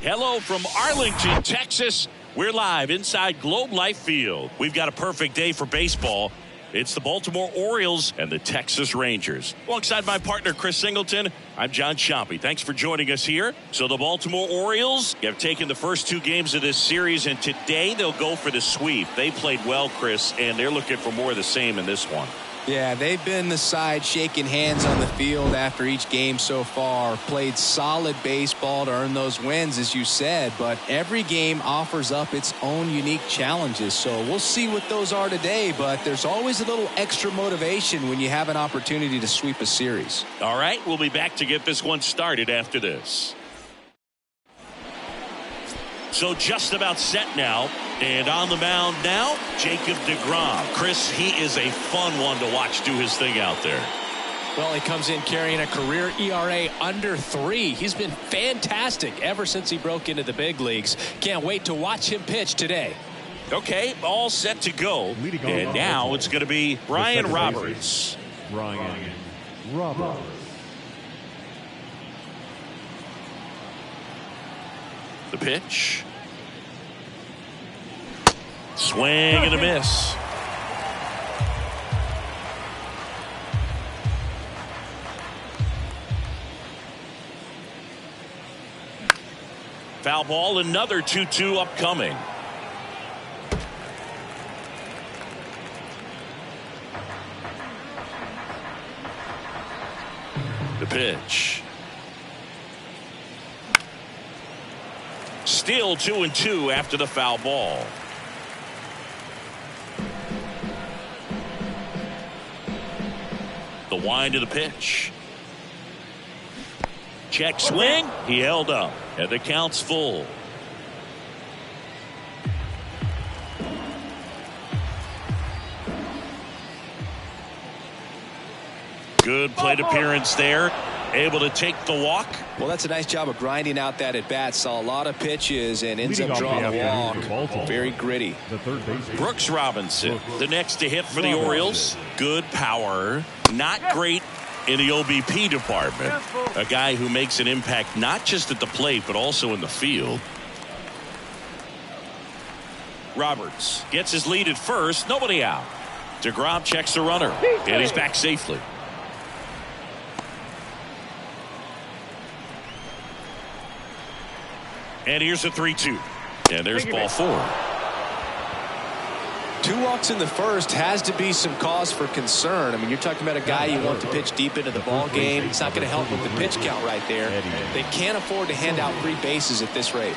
Hello from Arlington, Texas. We're live inside Globe Life Field. We've got a perfect day for baseball. It's the Baltimore Orioles and the Texas Rangers. Alongside my partner, Chris Singleton, I'm John Shompy. Thanks for joining us here. So the Baltimore Orioles have taken the first two games of this series, and today they'll go for the sweep. They played well, Chris, and they're looking for more of the same in this one. Yeah, they've been the side shaking hands on the field after each game so far. Played solid baseball to earn those wins, as you said, but every game offers up its own unique challenges. So we'll see what those are today, but there's always a little extra motivation when you have an opportunity to sweep a series. All right, we'll be back to get this one started after this. So just about set now, and on the mound now, Jacob deGrom. Chris, he is a fun one to watch do his thing out there. Well, he comes in carrying a career ERA under 3. He's been fantastic ever since he broke into the big leagues. Can't wait to watch him pitch today. Okay, all set to go. And now it's going to be Brian Roberts. Brian Roberts. The pitch. Swing and a miss. Foul ball, another 2-2 upcoming. The pitch. Still 2-2 after the foul ball. The wind of the pitch. Check swing. He held up. And the count's full. Good plate appearance there. Able to take the walk. Well, that's a nice job of grinding out that at bat. Saw a lot of pitches and ends up drawing a walk. Very gritty. Brooks Robinson, the next to hit for the Orioles. Good power. Not great in the OBP department. A guy who makes an impact not just at the plate but also in the field. Roberts gets his lead at first. Nobody out. deGrom checks the runner. And he's back safely. And here's a 3-2. And there's ball 4. 2 walks in the first has to be some cause for concern. I mean, you're talking about a guy you want to pitch deep into the ball game. It's not going to help with the pitch count right there. They can't afford to hand out free bases at this rate.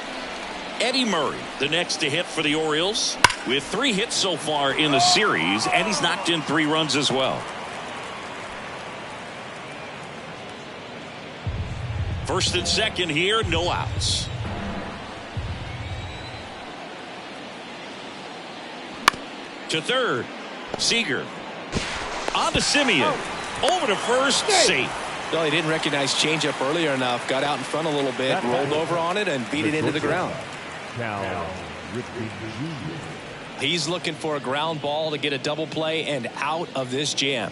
Eddie Murray, the next to hit for the Orioles, with 3 hits so far in the series, and he's knocked in 3 runs as well. First and second here, no outs. To third, Seager. On to Simeon. Over to first, safe. Well, he didn't recognize changeup earlier enough. Got out in front a little bit, rolled over on it, and beat it into the ground. He's looking for a ground ball to get a double play and out of this jam.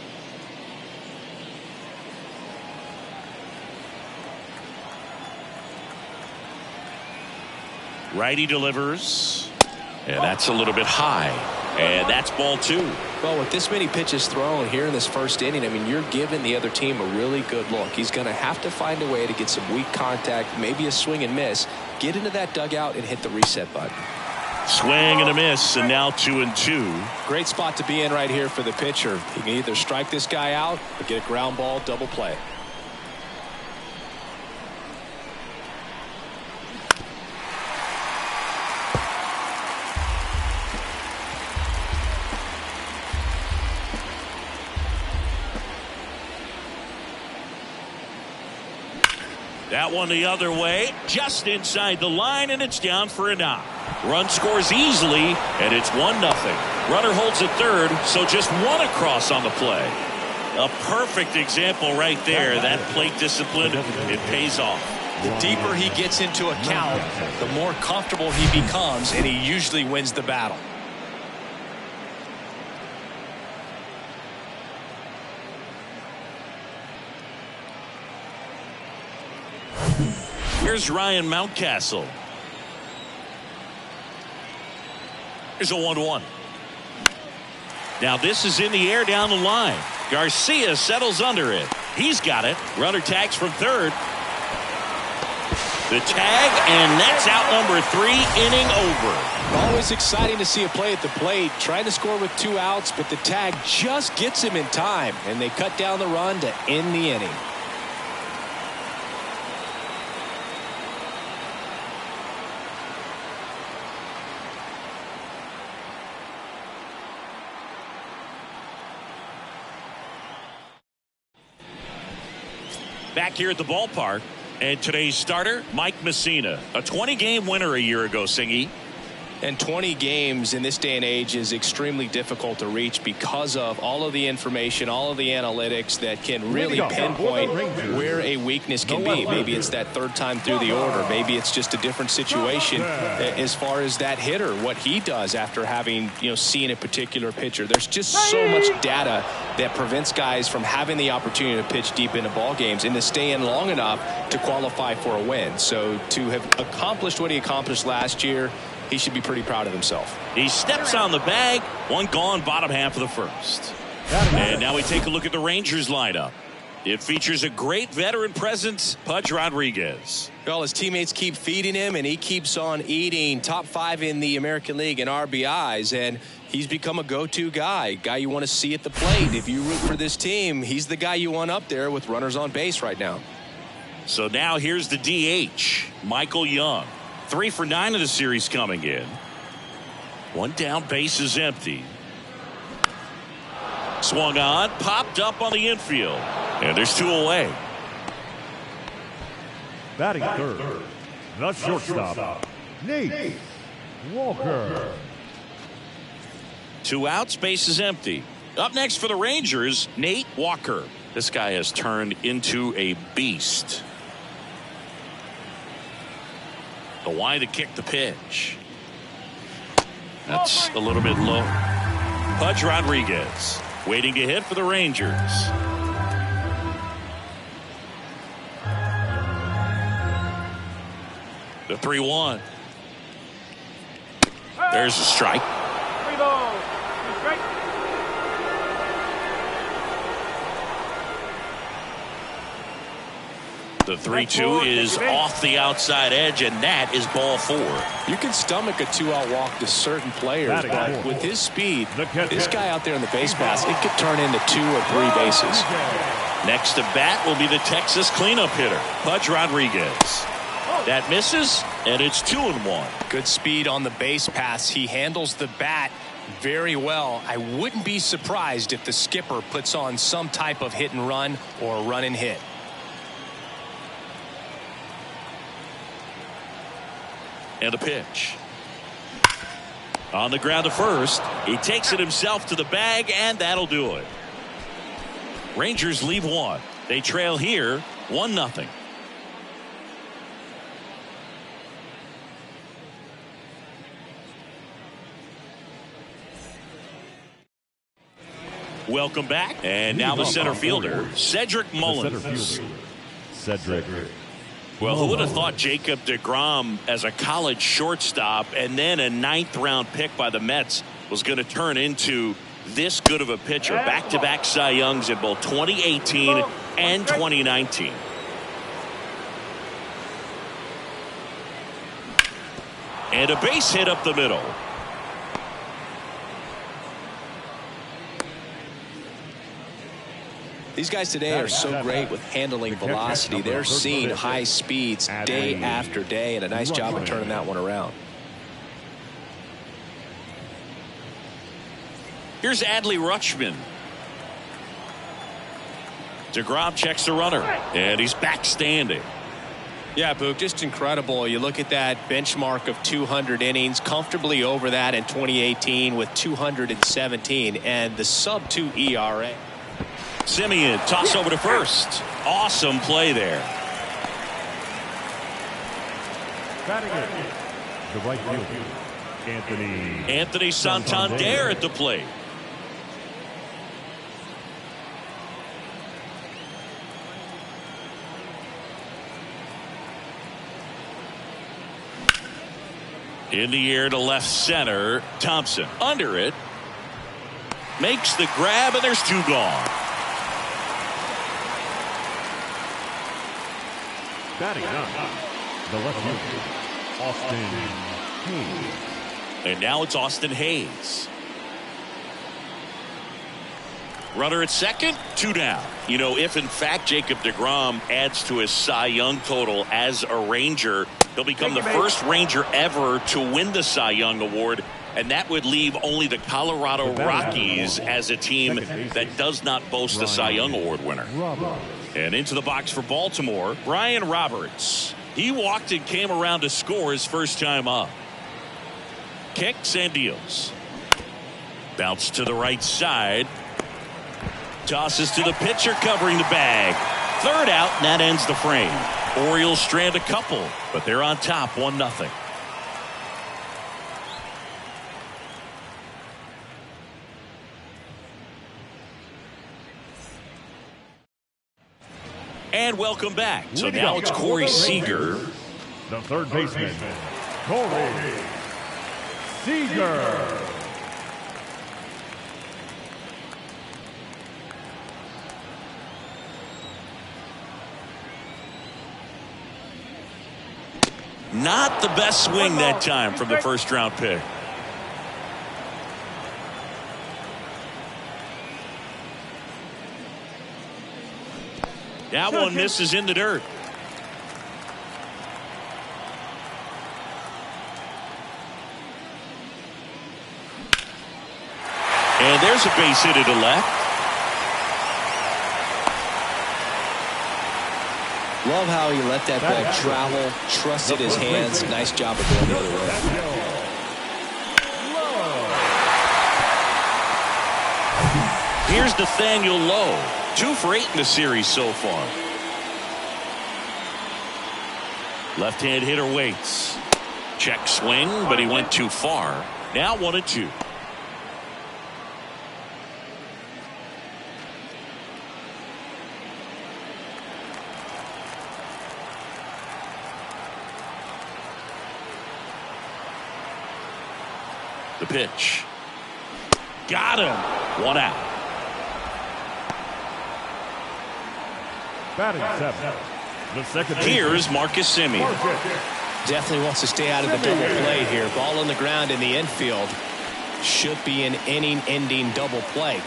Righty delivers. And that's a little bit high. And that's ball 2. Well, with this many pitches thrown here in this first inning, I mean, you're giving the other team a really good look. He's going to have to find a way to get some weak contact, maybe a swing and miss, get into that dugout and hit the reset button. Swing and a miss, and now 2-2. Great spot to be in right here for the pitcher. He can either strike this guy out or get a ground ball double play. That one the other way, just inside the line, and it's down for a knock. Run scores easily, and it's 1-0. Runner holds at third, so just 1 across on the play. A perfect example right there. That plate discipline, it pays off. The deeper he gets into a count, the more comfortable he becomes, and he usually wins the battle. Here's Ryan Mountcastle. There's a 1-1. Now this is in the air down the line. Garcia settles under it. He's got it. Runner tags from third. The tag, and that's out number 3, inning over. Always exciting to see a play at the plate. Trying to score with 2 outs, but the tag just gets him in time, and they cut down the run to end the inning. Back here at the ballpark, and today's starter, Mike Messina, a 20-game winner a year ago, Singy. And 20 games in this day and age is extremely difficult to reach because of all of the information, all of the analytics that can really pinpoint where a weakness can be. Maybe it's that third time through the order. Maybe it's just a different situation as far as that hitter, what he does after having, seen a particular pitcher. There's just so much data that prevents guys from having the opportunity to pitch deep into ball games and to stay in long enough to qualify for a win. So to have accomplished what he accomplished last year, he should be pretty proud of himself. He steps on the bag. 1 gone, bottom half of the first. And now we take a look at the Rangers lineup. It features a great veteran presence, Pudge Rodriguez. Well, his teammates keep feeding him, and he keeps on eating. Top 5 in the American League in RBIs, and he's become a go-to guy you want to see at the plate. If you root for this team, he's the guy you want up there with runners on base right now. So now here's the DH, Michael Young. 3 for 9 of the series coming in. 1 down, base is empty. Swung on, popped up on the infield. And there's 2 away. Batting third, the shortstop, Nate Walker. 2 outs, base is empty. Up next for the Rangers, Nate Walker. This guy has turned into a beast. The wide to kick the pitch. That's a little bit low. Pudge Rodriguez waiting to hit for the Rangers. The 3-1. There's a strike. 3 balls, 2 strikes. The 3-2 is off the outside edge, and that is ball 4. You can stomach a 2-out walk to certain players, but with his speed, this guy out there in the base pass, it could turn into 2 or 3 bases. Next to bat will be the Texas cleanup hitter, Pudge Rodriguez. That misses, and it's 2-1. Good speed on the base pass. He handles the bat very well. I wouldn't be surprised if the skipper puts on some type of hit and run or run and hit. And a pitch. On the ground to first. He takes it himself to the bag, and that'll do it. Rangers leave 1. They trail here 1-0. Welcome back. And now the center fielder, Cedric Mullins. Cedric. Well, who would have thought Jacob deGrom as a college shortstop and then a 9th-round pick by the Mets was going to turn into this good of a pitcher? Back-to-back Cy Youngs in both 2018 and 2019. And a base hit up the middle. These guys today are so great with handling velocity. They're seeing high speeds day after day, and a nice job of turning that one around. Here's Adley Rutschman. deGrom checks the runner, and he's back standing. Yeah, Boog, just incredible. You look at that benchmark of 200 innings, comfortably over that in 2018 with 217, and the sub-2 ERA. Simeon, toss over to first. Awesome play there. Batting it, the right fielder, Anthony Santander at the plate. In the air to left center. Thompson under it. Makes the grab, and there's 2 gone. Batting up, the left fielder, Austin Hayes. And now it's Austin Hayes. Runner at second, 2 down. You know, if in fact Jacob deGrom adds to his Cy Young total as a Ranger, he'll become the first Ranger ever to win the Cy Young Award, and that would leave only the Colorado Rockies as a team that does not boast a Cy Young Award winner. And into the box for Baltimore, Brian Roberts. He walked and came around to score his first time up. Kicks and deals. Bounce to the right side. Tosses to the pitcher covering the bag. 3rd out, and that ends the frame. Orioles strand a couple, but they're on top 1-0. And welcome back. So now it's Corey Seager. The third baseman, Corey Seager. Not the best swing that time from the first round pick. That one misses in the dirt. And there's a base hit to the left. Love how he let that ball travel, trusted his hands. Nice job of going the other way. Here's Nathaniel Lowe. 2 for 8 in the series so far. Left-hand hitter waits. Check swing, but he went too far. Now 1-2. The pitch. Got him. 1 out. Batting 7. The second. Here's Marcus Semien. Definitely wants to stay out of the double play here. Ball on the ground in the infield. Should be an inning-ending double play.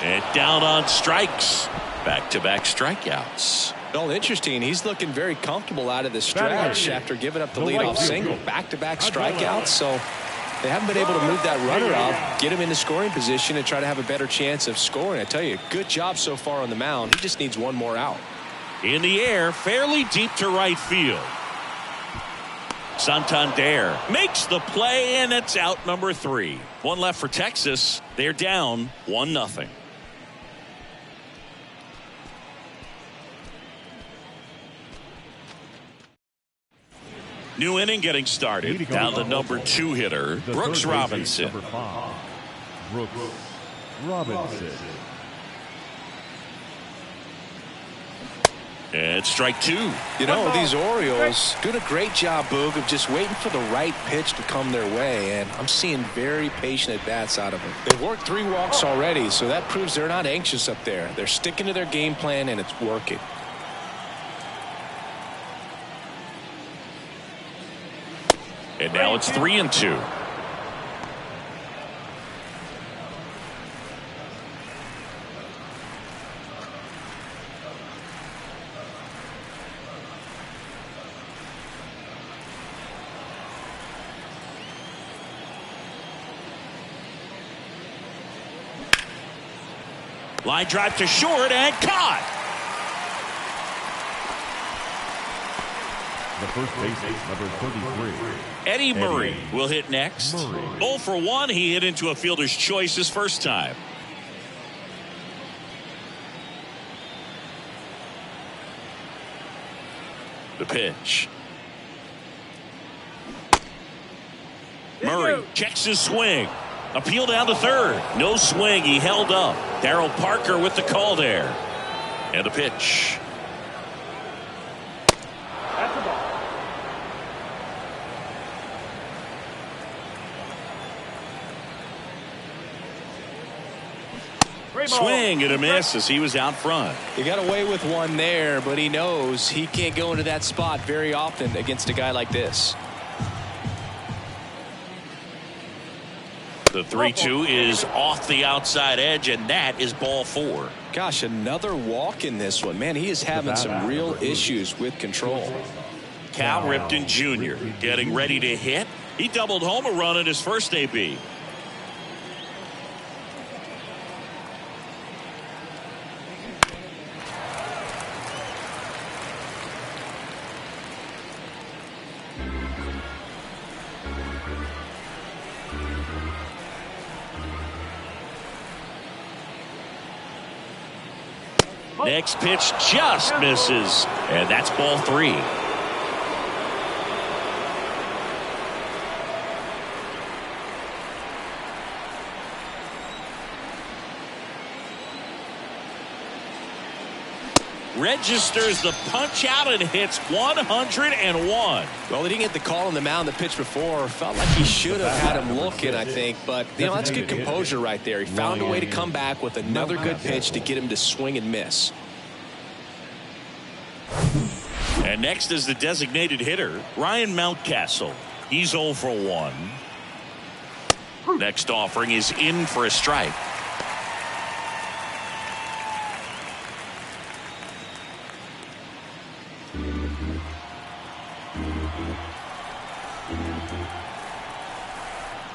And down on strikes. Back-to-back strikeouts. Well, interesting. He's looking very comfortable out of the stretch after giving up the leadoff single. Back-to-back strikeouts, so they haven't been able to move that runner up, get him into scoring position, and try to have a better chance of scoring. I tell you, good job so far on the mound. He just needs 1 more out. In the air, fairly deep to right field. Santander makes the play, and it's out number 3. 1 left for Texas. They're down 1-0. New inning getting started. Down the number 2 hitter, Brooks Robinson. Number 5, Brooks Robinson. And strike 2. You know, these Orioles doing a great job, Boog, of just waiting for the right pitch to come their way, and I'm seeing very patient at-bats out of them. They've worked 3 walks already, so that proves they're not anxious up there. They're sticking to their game plan, and it's working. And now it's 3-2. Line drive to short and caught. The first baseman, number 33. Eddie Murray will hit next. 0 for 1. He hit into a fielder's choice his first time. The pitch. Murray checks his swing. Appeal down to third. No swing. He held up. Darryl Parker with the call there. And a pitch. That's the ball. Swing and a miss as he was out front. He got away with one there, but he knows he can't go into that spot very often against a guy like this. The 3-2 is off the outside edge, and that is ball 4. Gosh, another walk in this one. Man, he is having some real issues with control. Cal Ripken Jr. getting ready to hit. He doubled home a run in his first AB. Next pitch just misses, and that's ball 3. Registers the punch out and hits 101. Well, he didn't get the call on the mound the pitch before. Felt like he should have had him looking, I think. But, you know, that's good composure right there. He found a way to come back with another good pitch to get him to swing and miss. And next is the designated hitter, Ryan Mountcastle. He's 0 for 1. Next offering is in for a strike.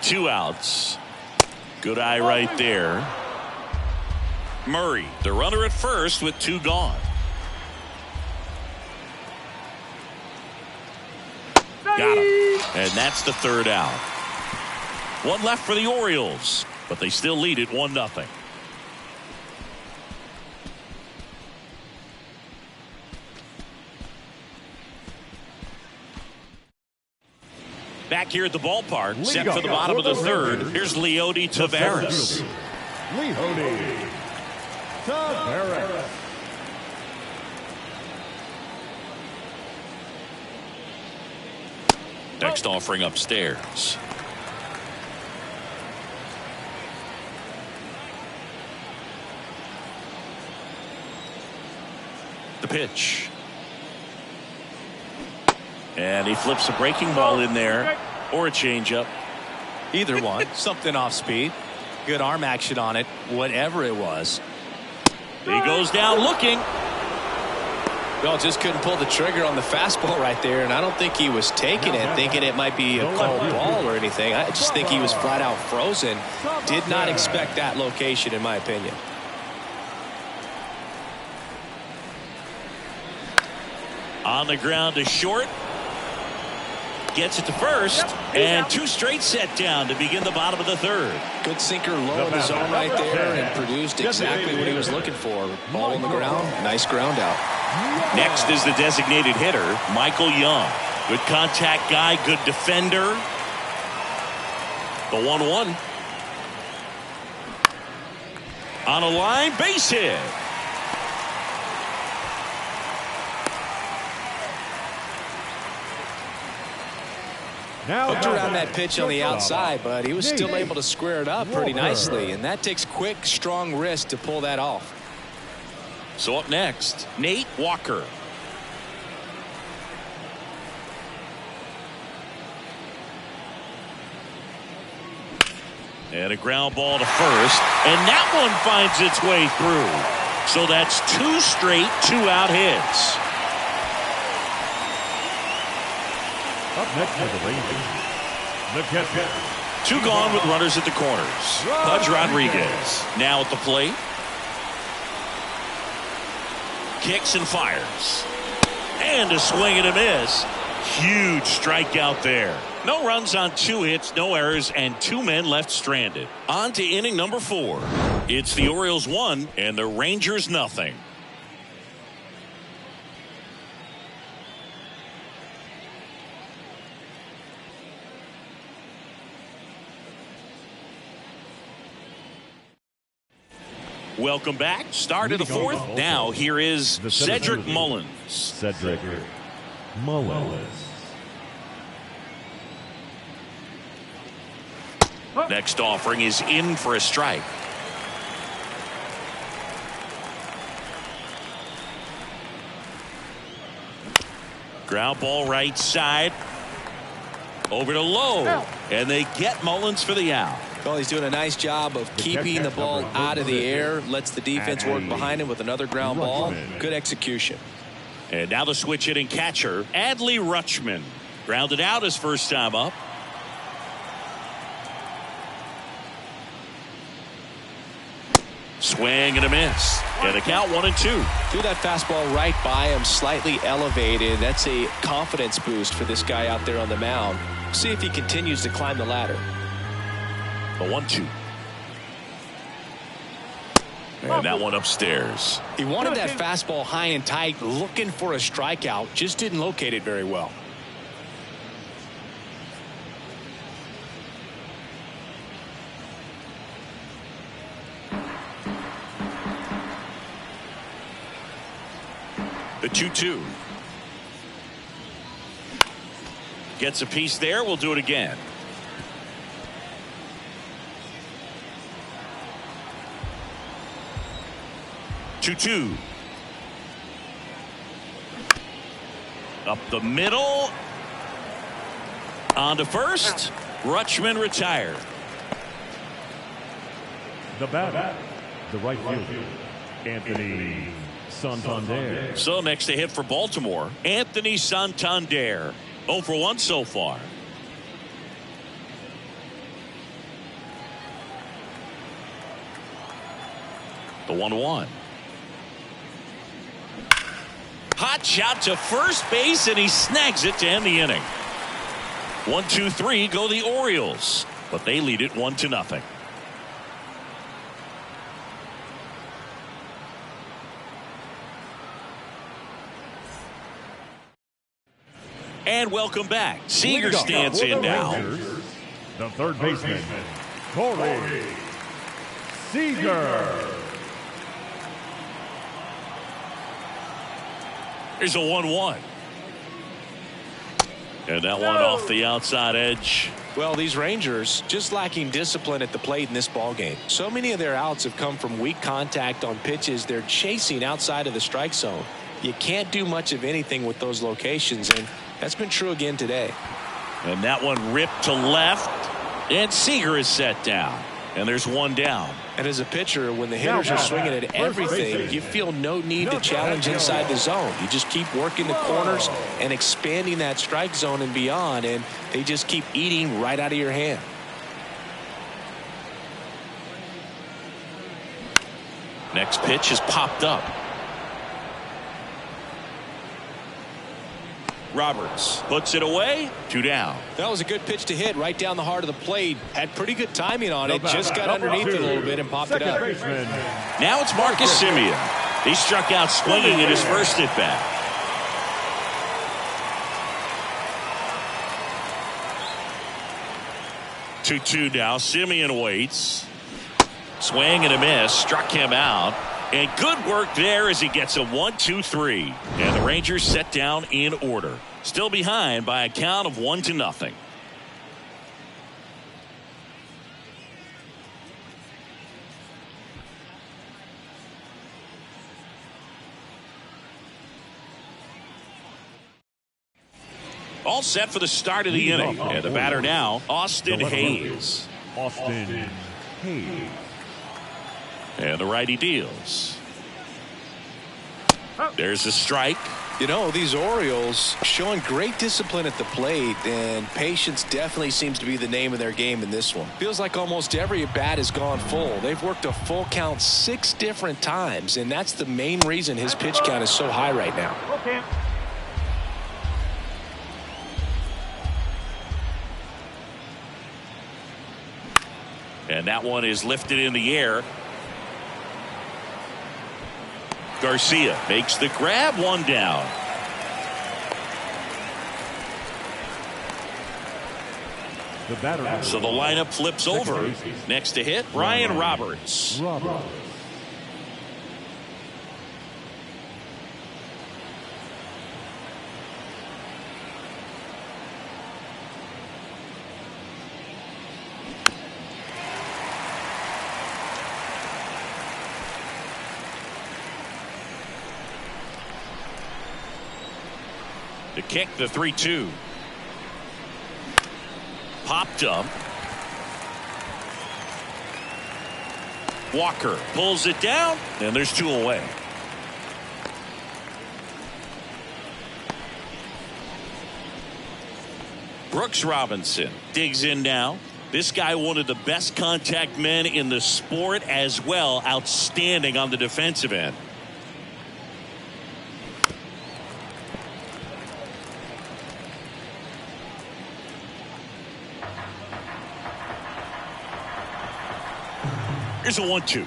Two outs. Good eye right there. Murray, the runner at first with 2 gone. Got him. And that's the 3rd out. 1 left for the Orioles, but they still lead it 1-0. Back here at the ballpark, set for the bottom of the 3rd. Here's Leody Taveras. Leody Taveras. Next offering upstairs. The pitch. And he flips a breaking ball in there, or a changeup. Either one. Something off speed. Good arm action on it. Whatever it was. He goes down looking. Well, just couldn't pull the trigger on the fastball right there, and I don't think he was taking it, thinking it might be a called ball or anything. I just think he was flat out frozen. Did not expect that location, in my opinion. On the ground to short. Gets it to first, and 2 straight set down to begin the bottom of the 3rd. Good sinker low in the zone right there and produced exactly what he was looking for. Ball on the ground, nice ground out. Next is the designated hitter, Michael Young. Good contact guy, good defender. The 1-1. On a line, base hit. Hooked around that pitch on the outside, but he was still able to square it up pretty nicely, and that takes quick, strong wrist to pull that off. So up next, Nate Walker. And a ground ball to first, and that one finds its way through. So that's 2 straight 2-out hits. Up next for the Rangers, the catcher. 2 gone with runners at the corners. Pudge Rodriguez now at the plate. Kicks and fires. And a swing and a miss. Huge strikeout there. No runs on 2 hits, no errors, and 2 men left stranded. On to inning number 4. It's the Orioles 1 and the Rangers nothing. Welcome back. Start of the fourth. Now here is Cedric Mullins. Cedric Mullins. Next offering is in for a strike. Ground ball right side. Over to Lowe. And they get Mullins for the out. Well, he's doing a nice job of keeping the ball out of the air. Lets the defense work behind him with another ground ball. Good execution. And now the switch hitting catcher, Adley Rutschman. Grounded out his first time up. Swing and a miss. And the count 1-2. Threw that fastball right by him, slightly elevated. That's a confidence boost for this guy out there on the mound. See if he continues to climb the ladder. The 1-2. And that one upstairs. He wanted that fastball high and tight, looking for a strikeout. Just didn't locate it very well. The 2-2. Gets a piece there. We'll do it again. Two. Up the middle. On to first. Rutschman retired. The batter, the right fielder, Anthony Santander. So next to hit for Baltimore, Anthony Santander. 0 for 1 so far. The 1-1. Hot shot to first base, and he snags it to end the inning. 1-2-3 go the Orioles, but they lead it 1-0. And welcome back. Seager stands in now. The third baseman, Corey Seager. Here's a 1-1. And that one off the outside edge. Well, these Rangers just lacking discipline at the plate in this ball game. So many of their outs have come from weak contact on pitches they're chasing outside of the strike zone. You can't do much of anything with those locations, and that's been true again today. And that one ripped to left, and Seager is set down. And there's one down. And as a pitcher, when the hitters are swinging at everything, you feel no need to challenge inside the zone. You just keep working the corners and expanding that strike zone and beyond, and they just keep eating right out of your hand. Next pitch is popped up. Roberts puts it away. 2 down. That was a good pitch to hit right down the heart of the plate. Had pretty good timing on it. Just got underneath it a little bit and popped it up. Now it's Marcus Semien. He struck out swinging in his first at bat. Two now. Semien waits. Swing and a miss. Struck him out. And good work there as he gets a 1-2-3. And the Rangers set down in order. Still behind by a count of 1-0. All set for the start of the inning. And the batter now, Austin Hayes. Austin Hayes. And the righty deals. There's a strike. You know, these Orioles showing great discipline at the plate, and patience definitely seems to be the name of their game in this one. Feels like almost every at bat has gone full. They've worked a full count 6 different times, and that's the main reason his pitch count is so high right now. Okay. And that one is lifted in the air. Garcia makes the grab, 1 down. So the lineup flips over. Next to hit, Ryan Roberts. The kick, the 3-2. Popped up. Walker pulls it down, and there's 2 away. Brooks Robinson digs in now. This guy, one of the best contact men in the sport as well. Outstanding on the defensive end. Here's a 1-2.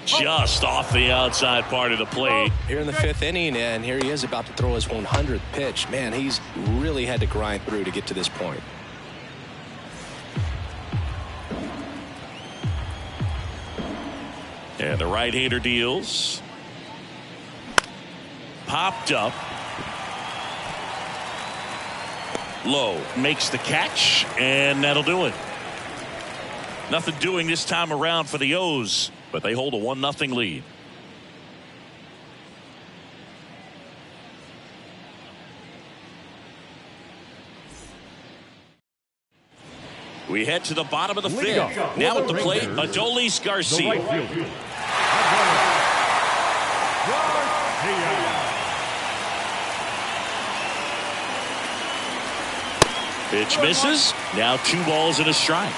Just off the outside part of the plate. Here in the 5th inning, and here he is about to throw his 100th pitch. Man, he's really had to grind through to get to this point. And the right-hander deals. Popped up. Low makes the catch, and that'll do it. Nothing doing this time around for the O's, but they hold a 1-0 lead. We head to the bottom of the 5th. Now at the plate, Adolis Garcia. Pitch misses. Now 2 balls and a strike.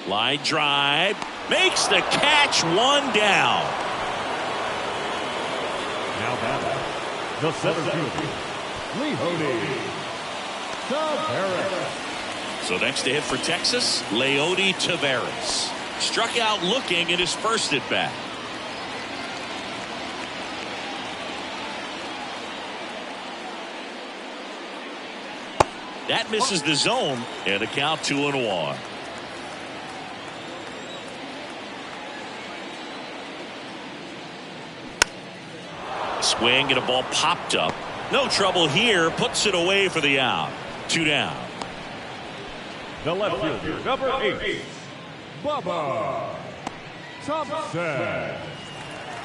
Line drive, makes the catch, 1 down. Now batting, the center fielder, Leody Taveras. So next to hit for Texas, Leody Taveras. Struck out looking at his first at bat. That misses the zone, and a count 2-1. Swing and a ball popped up. No trouble here. Puts it away for the out. 2 down. The left fielder, number 8, Bubba Thompson.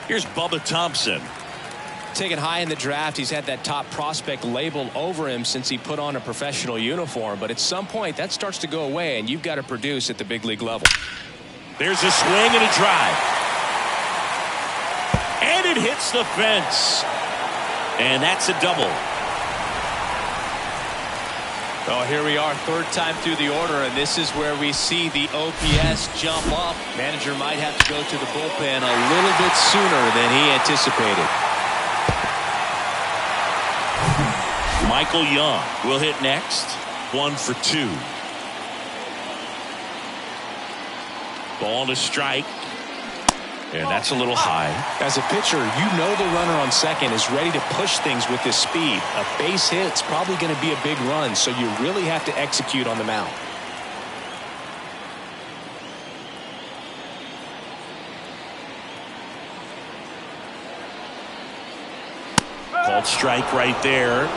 Here's Bubba Thompson. Taken high in the draft, he's had that top prospect label over him since he put on a professional uniform. But at some point, that starts to go away, and you've got to produce at the big league level. There's a swing and a drive. And it hits the fence. And that's a double. Oh, here we are, 3rd time through the order, and this is where we see the OPS jump up. Manager might have to go to the bullpen a little bit sooner than he anticipated. Michael Young will hit next. 1 for 2. Ball to strike. And that's a little high. As a pitcher, you know the runner on second is ready to push things with his speed. A base hit's probably going to be a big run, so you really have to execute on the mound. Called strike right there.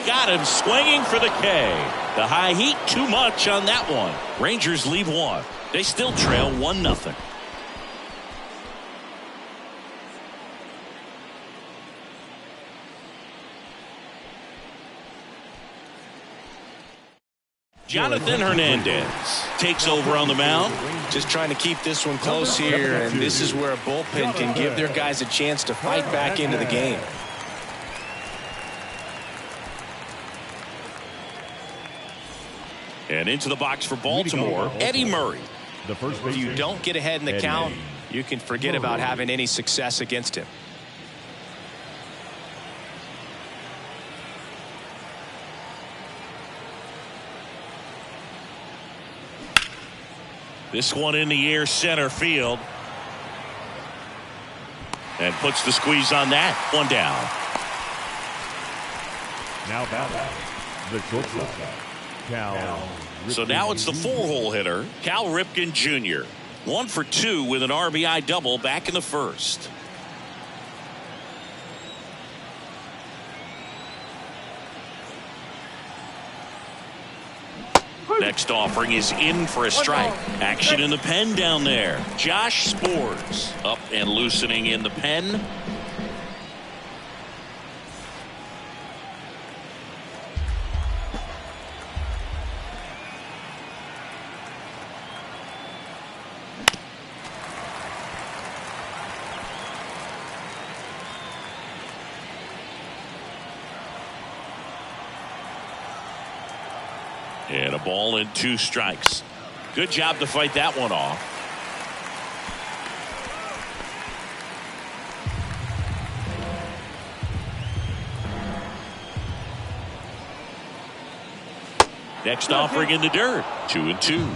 Got him swinging for the K. The high heat, too much on that one. Rangers leave 1. They still trail 1-0. Jonathan Hernandez takes over on the mound. Just trying to keep this one close here, and this is where a bullpen can give their guys a chance to fight back into the game. And into the box for Baltimore, Eddie Murray. If you don't get ahead in the count, you can forget about having any success against him. This one in the air, center field. And puts the squeeze on that. 1 down. Now batting, The shortstop, Cal. So now it's the 4-hole hitter, Cal Ripken Jr. 1 for 2 with an RBI double back in the first. Next offering is in for a strike. Action in the pen down there. Josh Spores up and loosening in the pen. And a ball and 2 strikes. Good job to fight that one off. Next offering in the dirt. 2-2.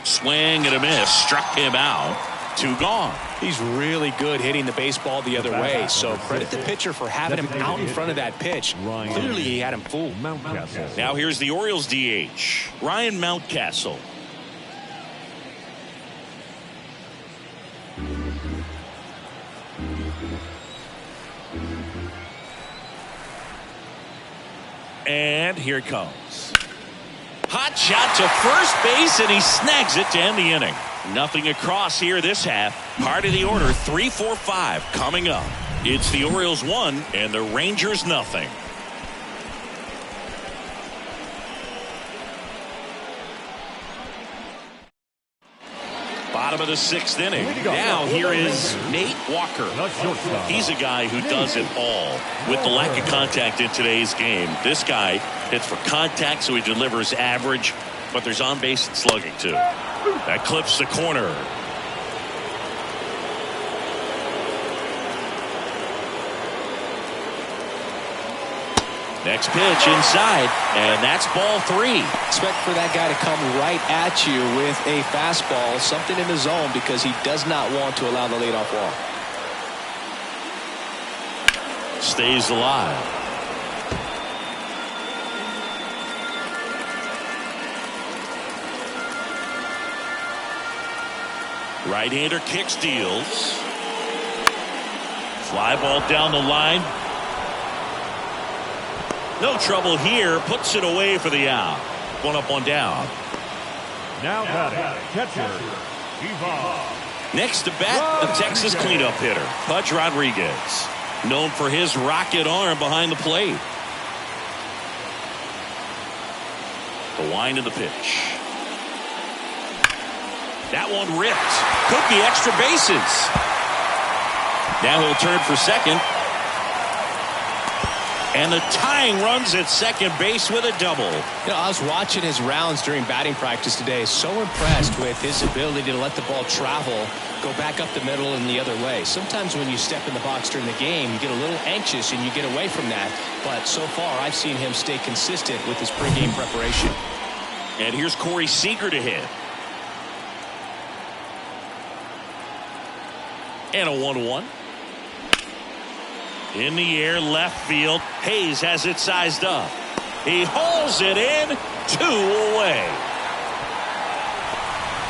Swing and a miss. Struck him out. 2 gone. He's really good hitting the baseball the other way, so credit the pitcher for having him out in front of that pitch. Clearly he had him fooled. Now here's the Orioles DH, Ryan Mountcastle. And here it comes. Hot shot to first base, and he snags it to end the inning. Nothing across here this half. Part of the order, 3-4-5 coming up. It's the Orioles 1 and the Rangers nothing. Bottom of the 6th inning. Now here is Nate Walker. He's a guy who does it all. With the lack of contact in today's game, this guy hits for contact, so he delivers average, but there's on-base and slugging too. That clips the corner. Next pitch inside, and that's ball 3. Expect for that guy to come right at you with a fastball, something in the zone, because he does not want to allow the leadoff walk. Stays alive. Right-hander kicks, deals. Fly ball down the line. No trouble here. Puts it away for the out. 1 up, 1 down. Now batting, catcher, Ivan. Next to bat, the Texas cleanup hitter, Pudge Rodriguez. Known for his rocket arm behind the plate. The wind of the pitch. That one ripped. Could be extra bases. Now he'll turn for second. And the tying runs at second base with a double. You know, I was watching his rounds during batting practice today. So impressed with his ability to let the ball travel, go back up the middle and the other way. Sometimes when you step in the box during the game, you get a little anxious and you get away from that. But so far, I've seen him stay consistent with his pregame preparation. And here's Corey Seager to hit. And a 1-1. In the air, left field. Hayes has it sized up. He hauls it in. 2 away.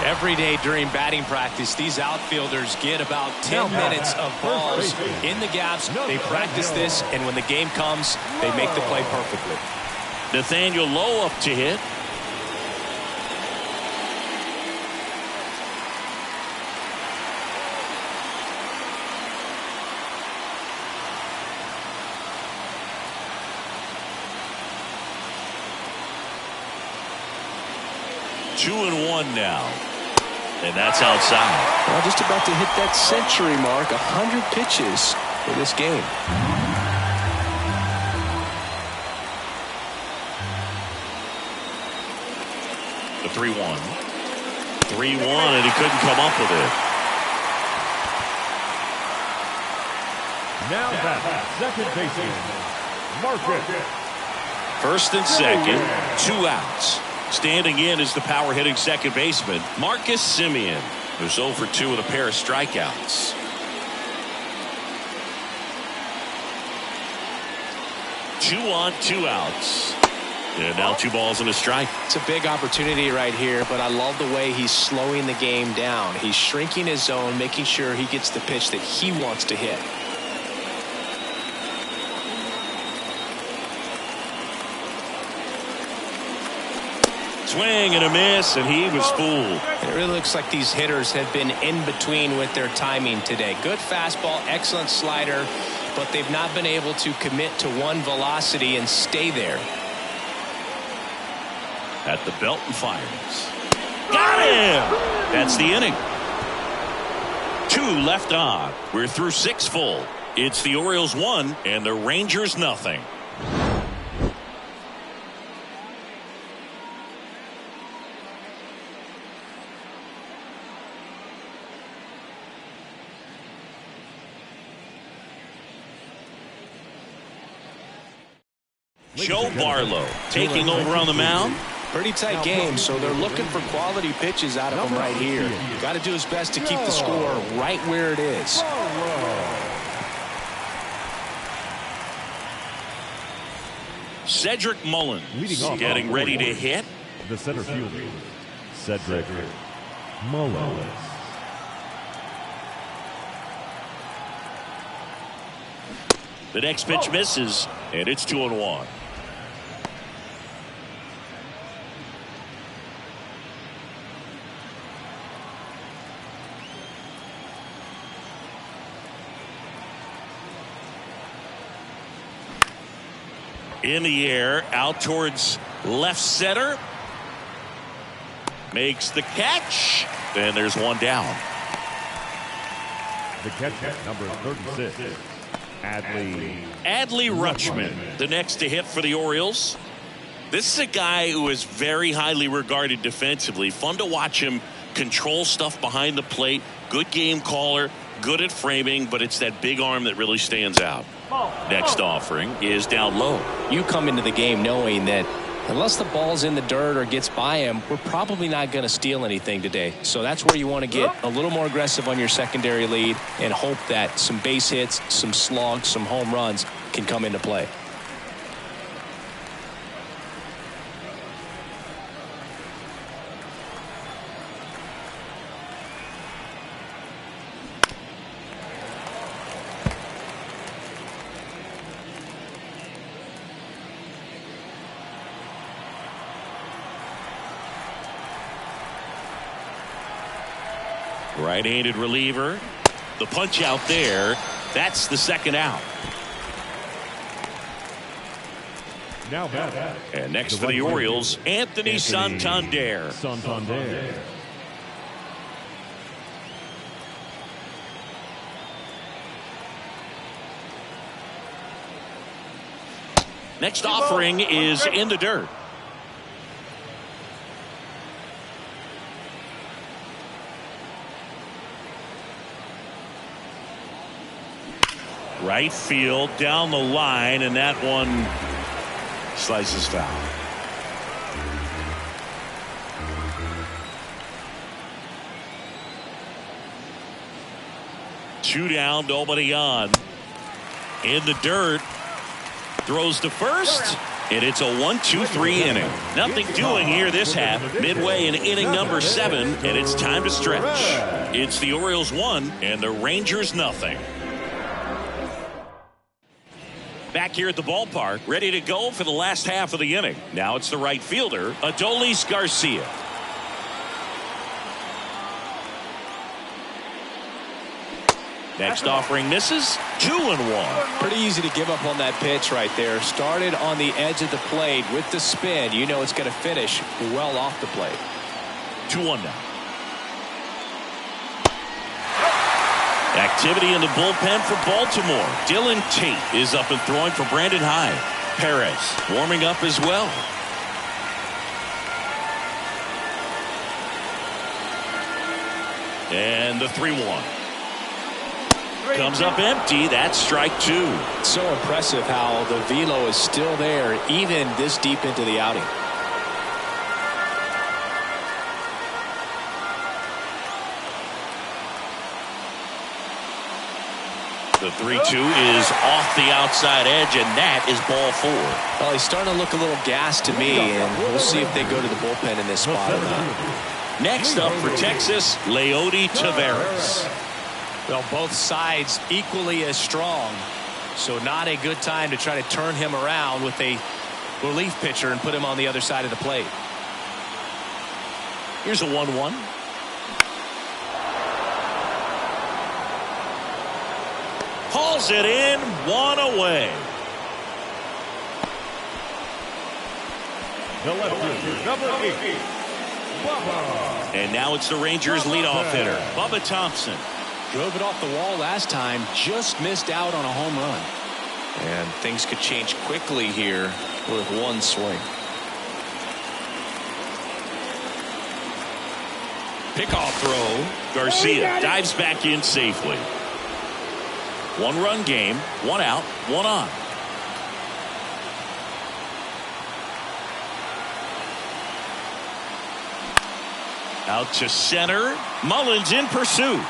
Every day during batting practice, these outfielders get about 10 minutes of balls in the gaps. They practice this, and when the game comes, they make the play perfectly. Nathaniel Lowe up to hit. Two and 1 now. And that's outside. Well, just about to hit that century mark. 100 pitches for this game. The 3-1. 3-1, and he couldn't come up with it. Now back, second baseman, Marcus. First and second, 2 outs. Standing in is the power hitting second baseman, Marcus Semien. Who's 0 for 2 with a pair of strikeouts. Two on, 2 outs. And now 2 balls and a strike. It's a big opportunity right here, but I love the way he's slowing the game down. He's shrinking his zone, making sure he gets the pitch that he wants to hit. Swing and a miss, and he was fooled. It really looks like these hitters have been in between with their timing today. Good fastball, excellent slider, but they've not been able to commit to one velocity and stay there. At the belt and fires. Got him! That's the inning. 2 left on. We're through 6 full. It's the Orioles 1 and the Rangers nothing. Joe Barlow taking over on the mound. Pretty tight game, so they're looking for quality pitches out of him right here. Got to do his best to keep the score right where it is. Cedric Mullins getting ready to hit. The center fielder, Cedric Mullins. The next pitch misses, and it's 2-1. In the air, out towards left center. Makes the catch, and there's one down. The catcher, number 36. Adley Rutschman, the next to hit for the Orioles. This is a guy who is very highly regarded defensively. Fun to watch him control stuff behind the plate. Good game caller, good at framing, but it's that big arm that really stands out. Next offering is down low. You come into the game knowing that unless the ball's in the dirt or gets by him, we're probably not going to steal anything today. So that's where you want to get a little more aggressive on your secondary lead and hope that some base hits, some slugs, some home runs can come into play. Right-handed reliever. The punch out there. That's the second out. Now back. And next for the Orioles, Anthony Santander. Next offering is in the dirt. Right field down the line, and that one slices foul. Two down, nobody on. In the dirt, throws to first, and it's a 1-2-3 inning. Nothing doing here this half. Midway in inning number 7, and it's time to stretch. It's the Orioles 1 and the Rangers nothing. Back here at the ballpark, ready to go for the last half of the inning. Now it's the right fielder, Adolis Garcia. Next offering misses. 2-1. Pretty easy to give up on that pitch right there. Started on the edge of the plate with the spin. You know it's going to finish well off the plate. 2-1 now. Activity in the bullpen for Baltimore. Dylan Tate is up and throwing for Brandon Hyde. Perez warming up as well. And the 3-1. Comes up empty. That's strike 2. So impressive how the velo is still there even this deep into the outing. The 3-2 is off the outside edge, and that is ball 4. Well, he's starting to look a little gassed to me, and we'll see if they go to the bullpen in this spot or not. Next up for Texas, Leody Taveras. Well, both sides equally as strong, so not a good time to try to turn him around with a relief pitcher and put him on the other side of the plate. Here's a 1-1. Hauls it in, 1 away. The lefty, number 8, Bubba. And now it's the Rangers leadoff hitter, Bubba Thompson. Drove it off the wall last time, just missed out on a home run. And things could change quickly here with one swing. Pickoff throw. Garcia dives back in safely. 1-run game, 1 out, 1 on. Out to center. Mullins in pursuit.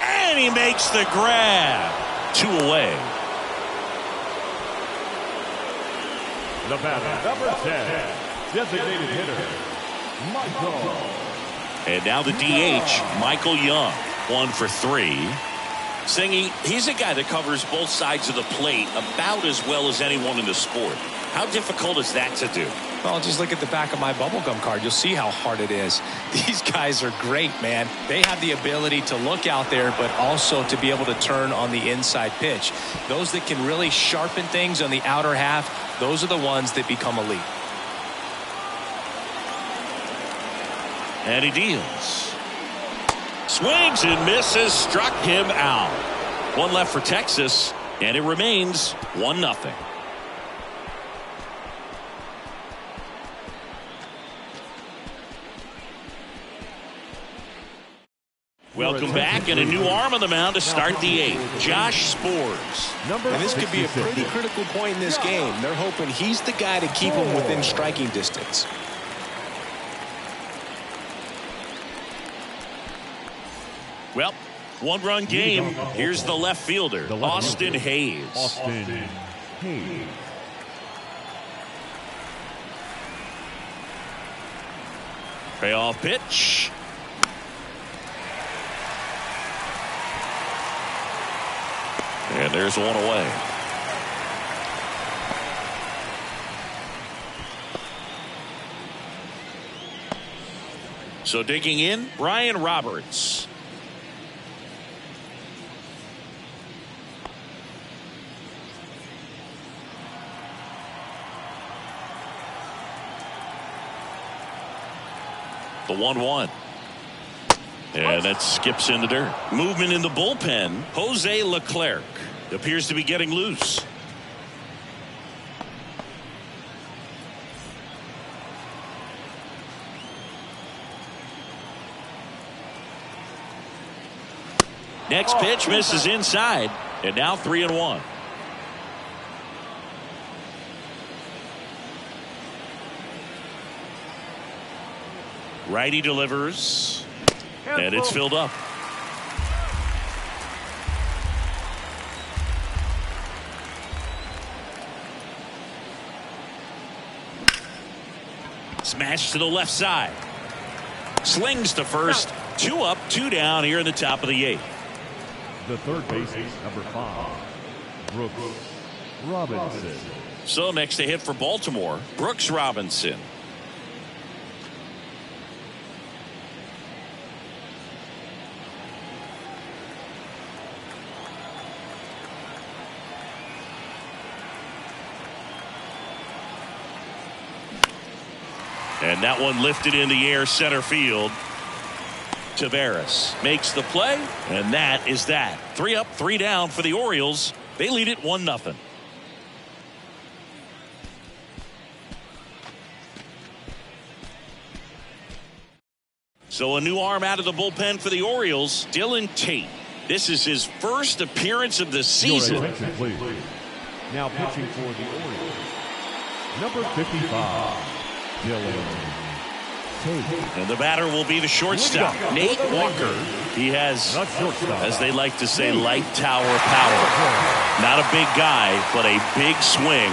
And he makes the grab. 2 away. The batter, number 10, designated hitter, Michael. And now the DH, Michael Young, 1 for 3. Singy, he's a guy that covers both sides of the plate about as well as anyone in the sport. How difficult is that to do? Well, just look at the back of my bubblegum card. You'll see how hard it is. These guys are great, man. They have the ability to look out there, but also to be able to turn on the inside pitch. Those that can really sharpen things on the outer half, those are the ones that become elite. And he deals. Swings and misses, struck him out. 1 left for Texas, and it remains 1-0. Welcome back, and a new arm on the mound to start the 8th. Josh Spores. And this could be a pretty critical point in this game. They're hoping he's the guy to keep him within striking distance. Well, 1-run game. Here's the left fielder, Austin Hayes. Austin Hayes. Payoff pitch. And there's 1 away. So digging in, Brian Roberts. The 1-1. And that skips in the dirt. Movement in the bullpen. Jose Leclerc appears to be getting loose. Next pitch misses inside. And now 3-1. Righty delivers. And it's filled up. Smash to the left side. Slings to first. 2 up, 2 down here in the top of the 8th. The third baseman, number 5, Brooks Robinson. So next to hit for Baltimore, Brooks Robinson. And that one lifted in the air center field. Taveras makes the play, and that is that. 3 up, 3 down for the Orioles. They lead it 1-0. So a new arm out of the bullpen for the Orioles, Dylan Tate. This is his first appearance of the season. Your attention, please. Now pitching for the Orioles, number 55, Dylan And the batter will be the shortstop, Nate Walker. He has, as they like to say, light tower power. Not a big guy, but a big swing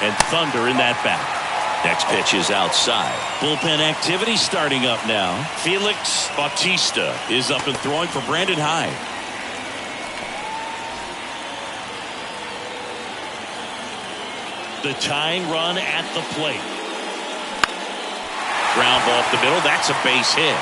and thunder in that bat. Next pitch is outside. Bullpen activity starting up now. Felix Bautista is up and throwing for Brandon Hyde. The tying run at the plate. Ground ball up the middle. That's a base hit.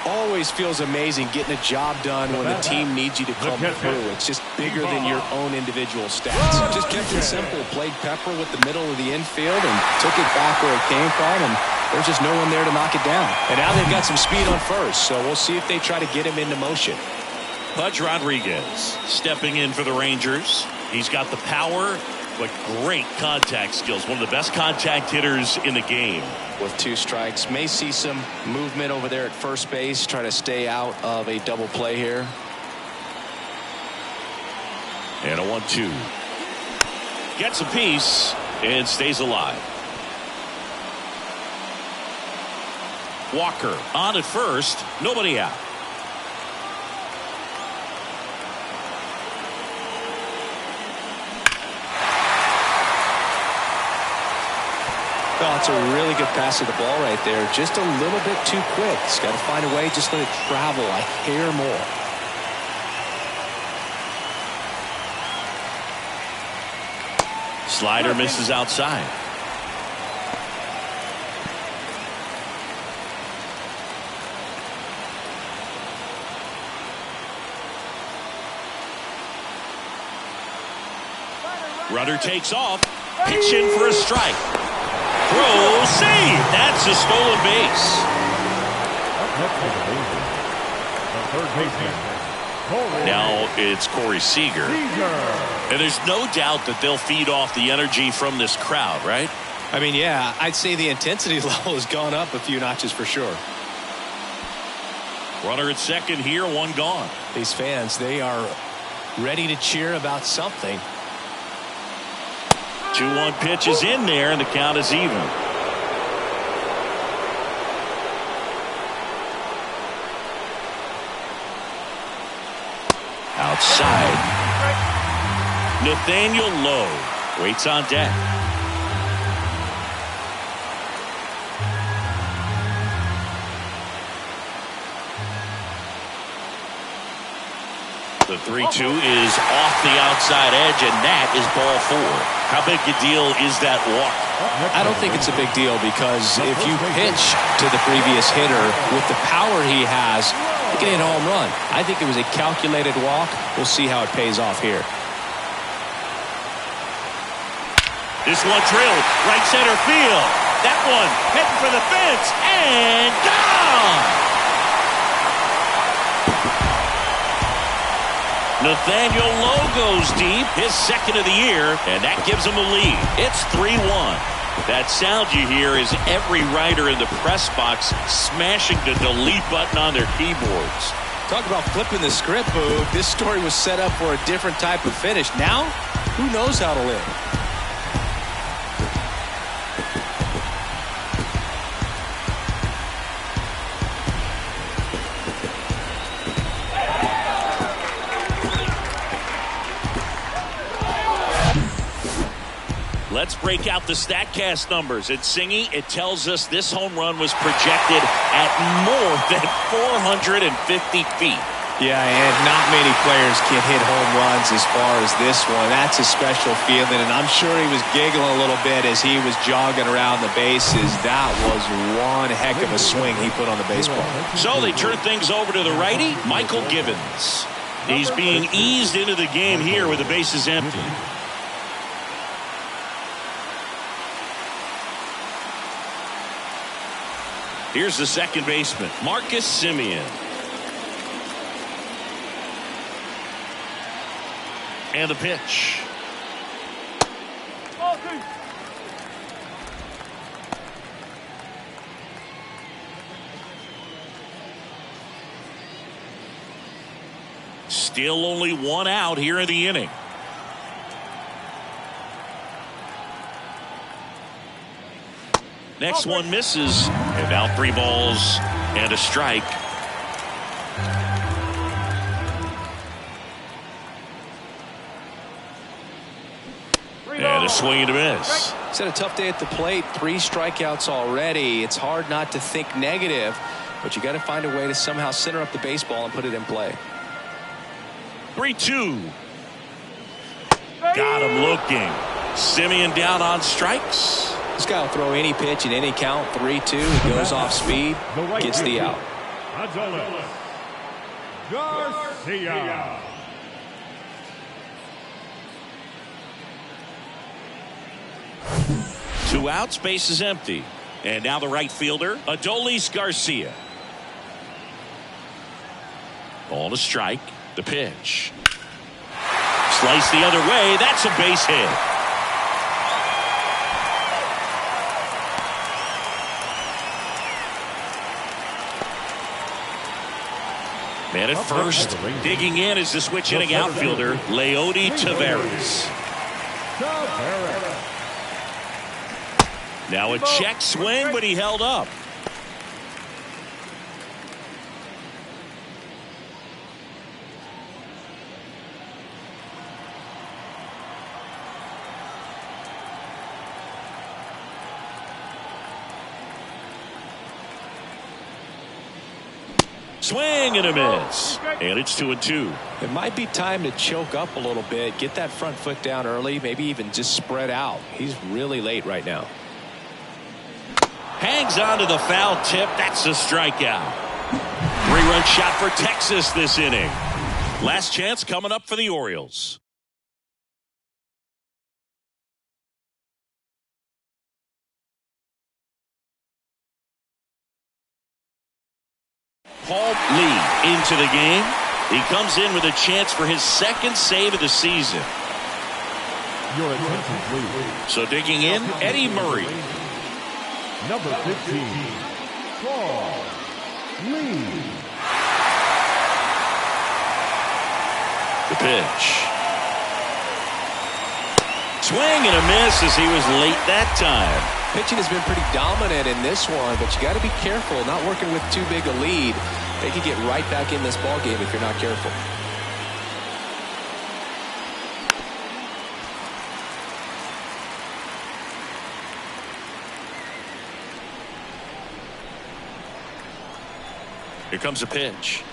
Always feels amazing getting a job done when the team needs you to come through. It's just bigger than your own individual stats. Just kept it simple. Played Pepper with the middle of the infield and took it back where it came from, and there's just no one there to knock it down. And now they've got some speed on first, so we'll see if they try to get him into motion. Pudge Rodriguez stepping in for the Rangers. He's got the power, but great contact skills. One of the best contact hitters in the game. With 2 strikes, may see some movement over there at first base. Try to stay out of a double play here. And a 1-2. Gets a piece and stays alive. Walker on at first. Nobody out. Oh, it's a really good pass of the ball right there. Just a little bit too quick. He's got to find a way. Just let it travel a hair more. Slider misses outside. Runner takes off. Pitch in for a strike. Throw, save. That's a stolen base. Now it's Corey Seager. And there's no doubt that they'll feed off the energy from this crowd, right? I mean, yeah, I'd say the intensity level has gone up a few notches for sure. Runner at second here, 1 gone. These fans, they are ready to cheer about something. 2-1 pitch is in there, and the count is even. Outside. Nathaniel Lowe waits on deck. The 3-2 is off the outside edge, and that is ball 4. How big a deal is that walk? I don't think it's a big deal, because if you pitch to the previous hitter with the power he has, you can hit a home run. I think it was a calculated walk. We'll see how it pays off here. This one drilled right center field. That one heading for the fence and gone. Nathaniel Lowe goes deep, his second of the year, and that gives him a lead. It's 3-1. That sound you hear is every writer in the press box smashing the delete button on their keyboards. Talk about flipping the script, Boog. This story was set up for a different type of finish. Now, who knows how to live? Let's break out the StatCast numbers. It's Singy. It tells us this home run was projected at more than 450 feet. Yeah, and not many players can hit home runs as far as this one. That's a special feeling, and I'm sure he was giggling a little bit as he was jogging around the bases. That was one heck of a swing he put on the baseball. So they turn things over to the righty, Michael Gibbons. He's being eased into the game here with the bases empty. Here's the second baseman, Marcus Semien. And the pitch. Still only 1 out here in the inning. Next one misses. And now 3 balls and a strike. And a swing and a miss. It's had a tough day at the plate. 3 strikeouts already. It's hard not to think negative, but you got to find a way to somehow center up the baseball and put it in play. 3-2. Got him looking. Simeon down on strikes. This guy will throw any pitch in any count. 3-2. He goes off speed, gets the out. Garcia. 2 outs, base is empty. And now the right fielder, Adolis Garcia. Ball to strike. The pitch. Slice the other way. That's a base hit. Man at first. Digging in is the switch hitting outfielder, Leody Taveras. Now a check swing, but he held up. Swing and a miss. And it's 2-2. It might be time to choke up a little bit, get that front foot down early, maybe even just spread out. He's really late right now. Hangs on to the foul tip. That's a strikeout. 3-run shot for Texas this inning. Last chance coming up for the Orioles. Paul Lee into the game. He comes in with a chance for his 2nd save of the season. Your attention, please. So digging in, Eddie Murray. Number 15, Paul Lee. The pitch. Swing and a miss as he was late that time. Pitching has been pretty dominant in this one, but you got to be careful not working with too big a lead. They could get right back in this ball game if you're not careful. Here comes a pitch.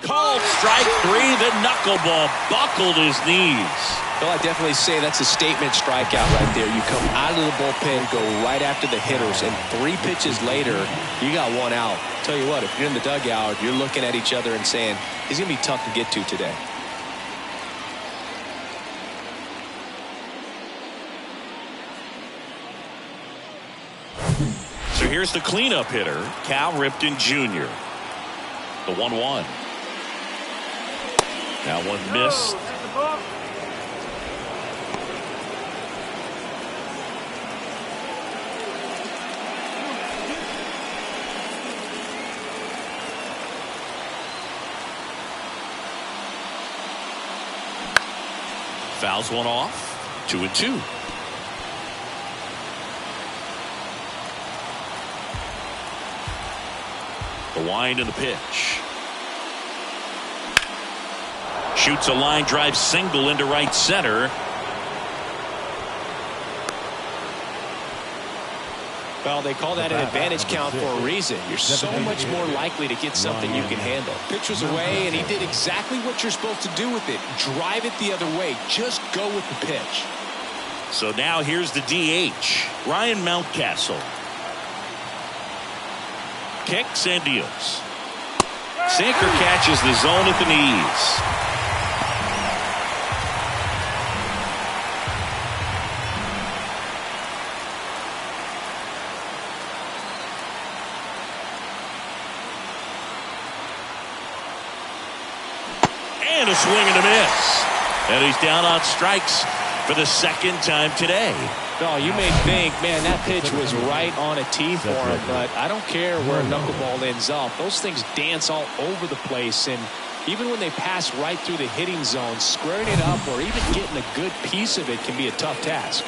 Called strike 3. The knuckleball buckled his knees. Well, I definitely say that's a statement strikeout right there. You come out of the bullpen, go right after the hitters, and 3 pitches later, you got 1 out. Tell you what, if you're in the dugout, you're looking at each other and saying, he's going to be tough to get to today. So here's the cleanup hitter, Cal Ripken Jr. The 1-1. Now one missed. Fouls one off. 2-2. The wind and the pitch. Shoots a line drive single into right center. Well, they call that an advantage count for a reason. You're so much more likely to get something you can handle. Pitch was away, and he did exactly what you're supposed to do with it. Drive it the other way. Just go with the pitch. So now here's the DH, Ryan Mountcastle. Kicks and deals. Sinker catches the zone at the knees. And a swing and a miss. And he's down on strikes for the 2nd time today. Oh, you may think, man, that pitch was right on a tee for him, but I don't care where a knuckleball ends up. Those things dance all over the place, and even when they pass right through the hitting zone, squaring it up or even getting a good piece of it can be a tough task.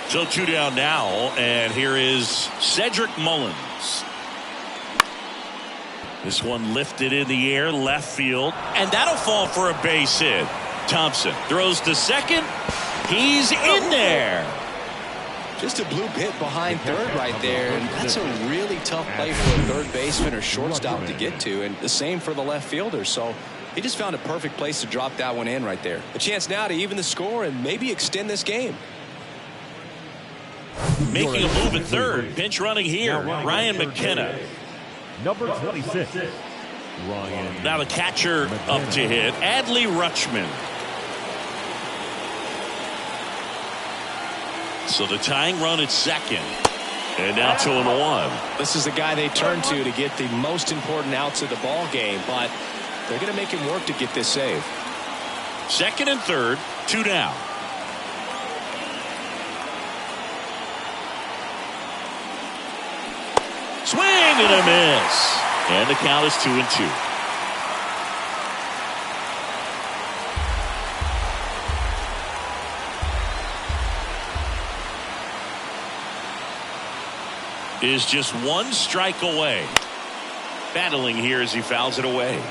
So 2 down now, and here is Cedric Mullins. This one lifted in the air, left field, and that'll fall for a base hit. Thompson throws to second. He's in there. Just a blue hit behind third right there, and that's a really tough play for a third baseman or shortstop to get to, and the same for the left fielder. So he just found a perfect place to drop that one in right there. A chance now to even the score and maybe extend this game. Making a move at third. Pinch running here. Ryan McKenna. Number 26. Ryan. Now the catcher up to hit. Adley Rutschman. So the tying run at second. And now 2-1. This is the guy they turn to get the most important outs of the ball game, but they're going to make him work to get this save. Second and third, 2 down. Swing and a miss. And the count is 2-2. Is just one strike away. Battling here as he fouls it away.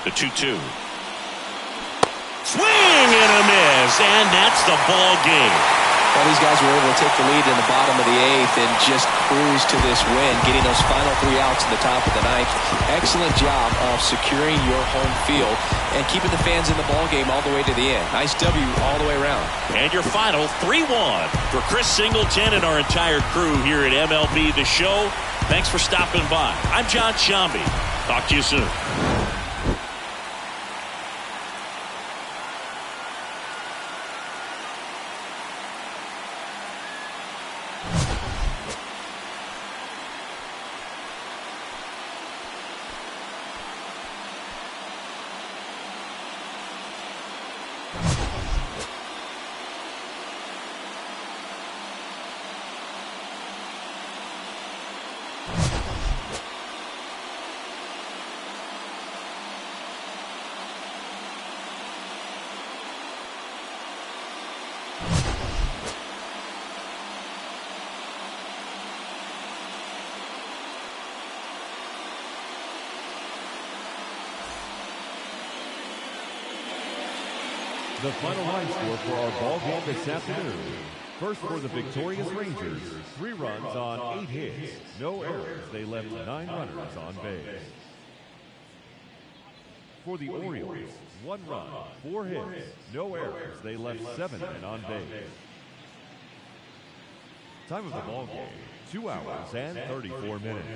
The 2-2. Swing and a miss, and that's the ball game. Well, these guys were able to take the lead in the bottom of the 8th and just cruise to this win, getting those final 3 outs in the top of the 9th. Excellent job of securing your home field and keeping the fans in the ball game all the way to the end. Nice W all the way around. And your final 3-1 for Chris Singleton and our entire crew here at MLB The Show. Thanks for stopping by. I'm John Shambi. Talk to you soon. The final line score for our ball game this afternoon. First for the victorious Rangers, 3 runs on 8 hits, no errors. They left 9 runners on base. For the Orioles, 1 run, 4 hits, no errors. They left 7 men on base. Time of the ball game, 2 hours and 34 minutes.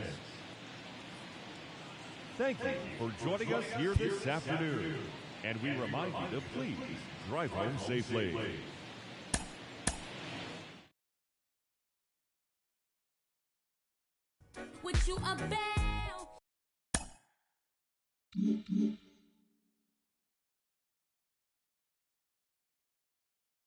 Thank you for joining us here this afternoon. And we remind you to please drive home safely. Would you a bell?